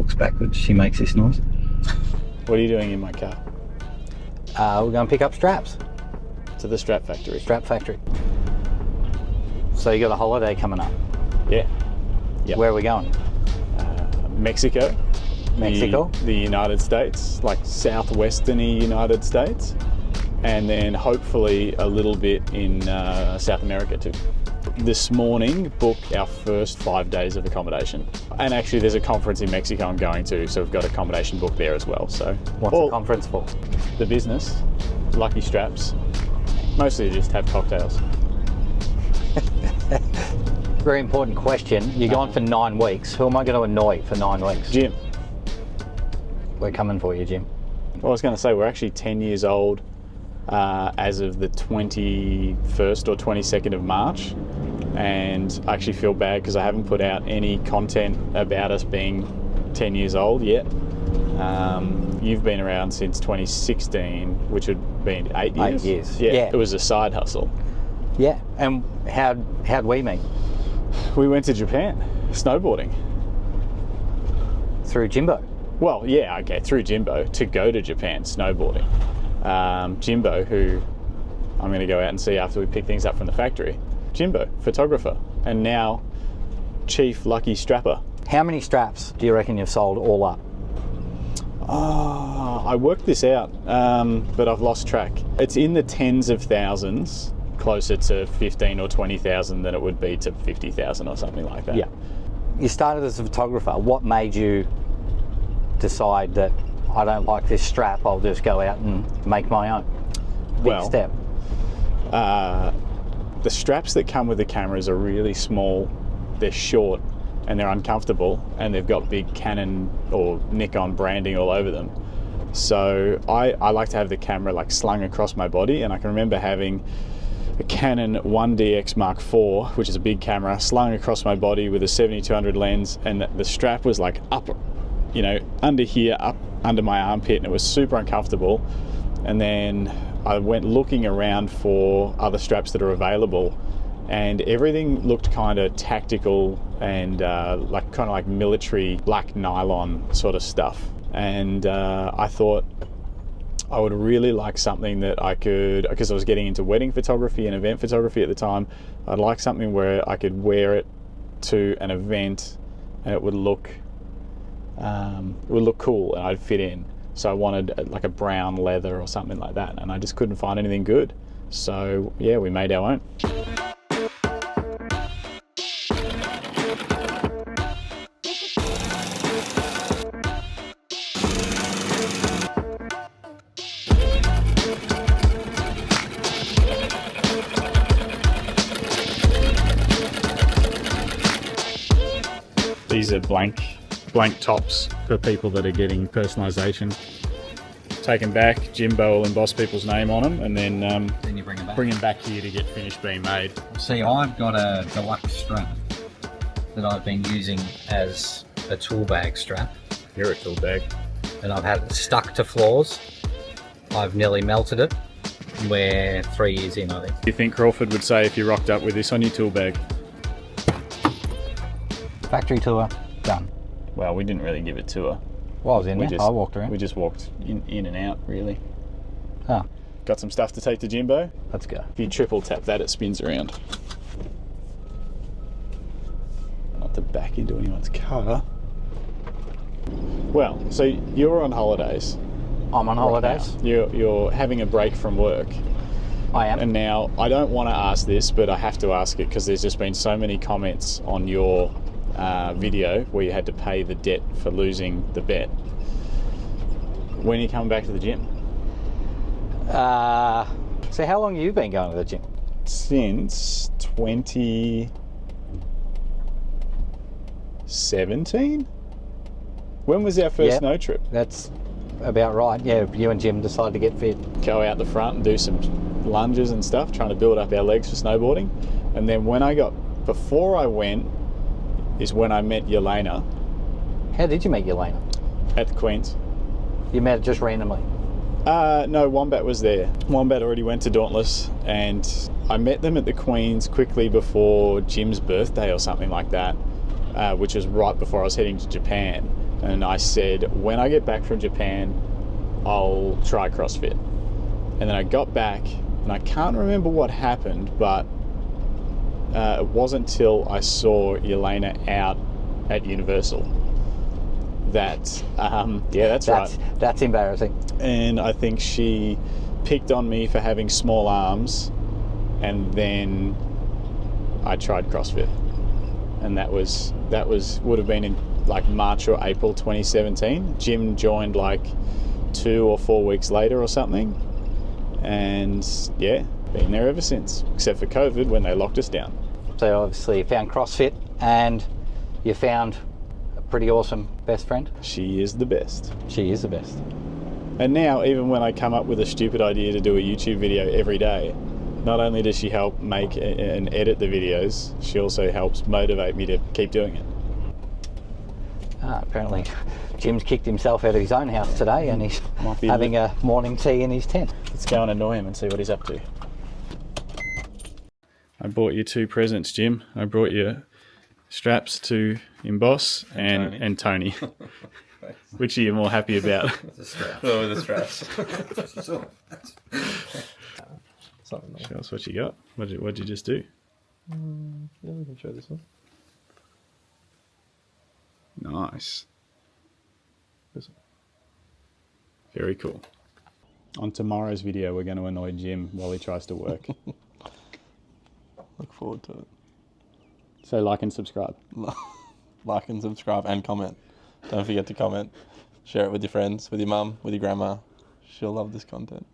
looks backwards, she makes this noise. What are you doing in my car? We're going to pick up straps. To the strap factory. Strap factory. So you got a holiday coming up. Yeah. Yep. Where are we going? Mexico. Mexico? The United States, like southwesterny United States. And then hopefully a little bit in South America too. This morning, booked our first 5 days of accommodation. And actually there's a conference in Mexico I'm going to, so we've got accommodation booked there as well. So What's the conference for? The business, Lucky Straps. Mostly just have cocktails. Very important question. You're gone for 9 weeks. Who am I going to annoy for 9 weeks? Jim. We're coming for you, Jim. Well, I was going to say, we're actually 10 years old as of the 21st or 22nd of March. And I actually feel bad because I haven't put out any content about us being 10 years old yet. You've been around since 2016, which had been 8 years? 8 years. Yeah. It was a side hustle. Yeah. And how'd we meet? We went to Japan, snowboarding. Through Jimbo? Well, yeah, okay, through Jimbo to go to Japan snowboarding. Jimbo, who I'm going to go out and see after we pick things up from the factory. Jimbo, photographer, and now chief lucky strapper. How many straps do you reckon you've sold all up? I worked this out, but I've lost track. It's in the tens of thousands, closer to 15 or 20,000 than it would be to 50,000 or something like that. Yeah. You started as a photographer. What made you decide that I don't like this strap, I'll just go out and make my own? Big step. The straps that come with the cameras are really small, they're short, and they're uncomfortable, and they've got big Canon or Nikon branding all over them. So I like to have the camera like slung across my body, and I can remember having a Canon 1DX Mark IV, which is a big camera, slung across my body with a 7200 lens, and the strap was like up, you know, under here, up under my armpit, and it was super uncomfortable. And then I went looking around for other straps that are available, and everything looked kind of tactical and like military black nylon sort of stuff. And I thought I would really like something that I could, because I was getting into wedding photography and event photography at the time, I'd like something where I could wear it to an event and it would look cool and I'd fit in. So I wanted like a brown leather or something like that, and I just couldn't find anything good. So yeah, we made our own. These are blank tops for people that are getting personalisation. Take them back, Jimbo will emboss people's name on them, and then you bring them back. Bring them back here to get finished being made. See, I've got a deluxe strap that I've been using as a tool bag strap. You're a tool bag. And I've had it stuck to floors. I've nearly melted it. We're 3 years in, I think. Do you think Crawford would say if you rocked up with this on your tool bag? Factory tour, done. Well, we didn't really give a tour. Well, I was in there. I walked around. We just walked in and out, really. Ah. Got some stuff to take to Jimbo? Let's go. If you triple tap that, it spins around. Not to back into anyone's car. Well, so you're on holidays. I'm on holidays. Right, you're having a break from work. I am. And now, I don't want to ask this, but I have to ask it because there's just been so many comments on your video where you had to pay the debt for losing the bet. When are you coming back to the gym? So how long have you been going to the gym? Since 2017? When was our first snow trip? That's about right. Yeah, you and Jim decided to get fit. Go out the front and do some lunges and stuff, trying to build up our legs for snowboarding. And then before I went, is when I met Yelana. How did you meet Yelana? At the Queen's. You met just randomly? No, Wombat was there. Wombat already went to Dauntless, and I met them at the Queen's quickly before Jim's birthday or something like that, which was right before I was heading to Japan. and I said, when I get back from Japan, I'll try CrossFit. And then I got back, and I can't remember what happened, but it wasn't till I saw Yelana out at Universal that, that's right. That's embarrassing. And I think she picked on me for having small arms, and then I tried CrossFit, and that would have been in like March or April 2017. Jim joined like 2 or 4 weeks later or something, and yeah, been there ever since, except for COVID when they locked us down. So obviously you found CrossFit, and you found a pretty awesome best friend. She is the best. She is the best. And now, even when I come up with a stupid idea to do a YouTube video every day, not only does she help make and edit the videos, she also helps motivate me to keep doing it. Apparently Jim's kicked himself out of his own house today, and he's having a morning tea in his tent. Let's go and annoy him and see what he's up to. I bought you 2 presents, Jim. I brought you straps to emboss and Tony. Which are you more happy about? The straps. Oh, the straps. Show us what you got. What'd you just do? Yeah, we can show this one. Nice. This one. Very cool. On tomorrow's video, we're going to annoy Jim while he tries to work. Look forward to it. So like and subscribe. Like and subscribe and comment. Don't forget to comment. Share it with your friends, with your mum, with your grandma. She'll love this content.